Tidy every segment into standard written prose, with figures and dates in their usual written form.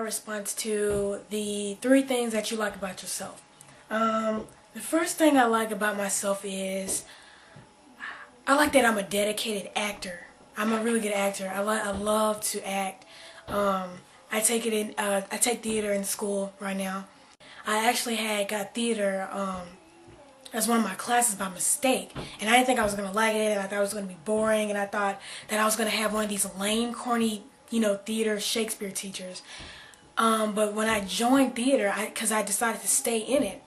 response to the 3 things that you like about yourself. The first thing I like about myself is I like that I'm a dedicated actor. I'm a really good actor. I love to act. I take theater in school right now. I actually got theater as one of my classes by mistake, and I didn't think I was gonna like it, and I thought it was gonna be boring, and I thought that I was gonna have one of these lame, corny, theater Shakespeare teachers. But when I joined theater, because I decided to stay in it,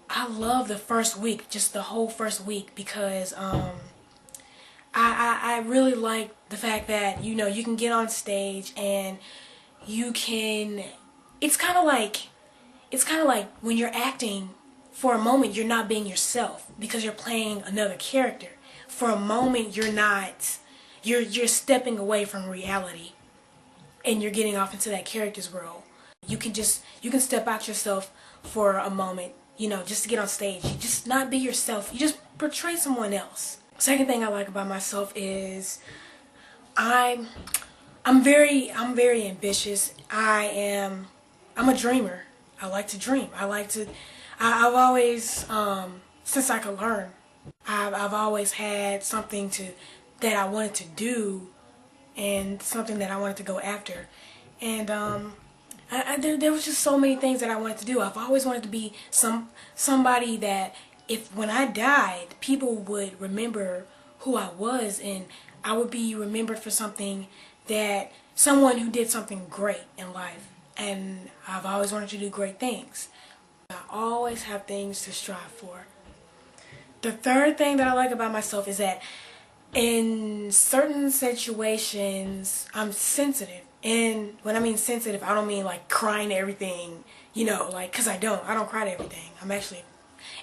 I love the first week, just the whole first week, because I really like the fact that you can get on stage and you can. It's kind of like when you're acting. For a moment, you're not being yourself because you're playing another character. For a moment, you're not. You're stepping away from reality, and you're getting off into that character's world. You can step out yourself for a moment, just to get on stage. You just not be yourself. You just portray someone else. Second thing I like about myself is I'm very ambitious. I'm a dreamer. I like to dream. I've always, since I could learn, I've always had something that I wanted to do, and something that I wanted to go after, and there was just so many things that I wanted to do. I've always wanted to be somebody that when I died, people would remember who I was, and I would be remembered for someone who did something great in life, and I've always wanted to do great things. I always have things to strive for. The third thing that I like about myself is that in certain situations, I'm sensitive. And when I mean sensitive, I don't mean like crying to everything, because I don't cry to everything. I'm actually,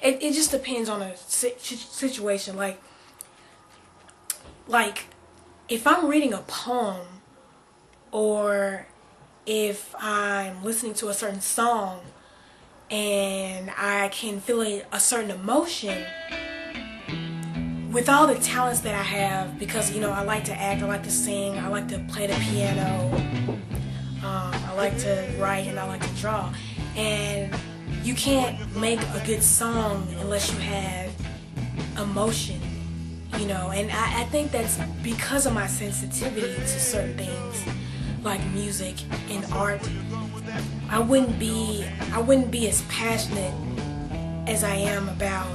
it just depends on a situation. Like if I'm reading a poem, or if I'm listening to a certain song, and I can feel a certain emotion with all the talents that I have, because I like to act, I like to sing, I like to play the piano, I like to write, and I like to draw. And you can't make a good song unless you have emotion, and I think that's because of my sensitivity to certain things like music and art. I wouldn't be as passionate as I am about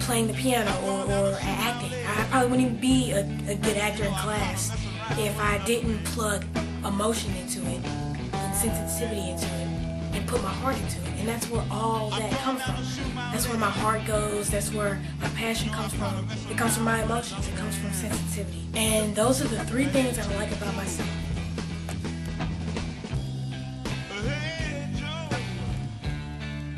playing the piano or acting. I probably wouldn't even be a good actor in class if I didn't plug emotion into it and sensitivity into it and put my heart into it. And that's where all that comes from. That's where my heart goes. That's where my passion comes from. It comes from my emotions. It comes from sensitivity. And those are the 3 things I like about myself.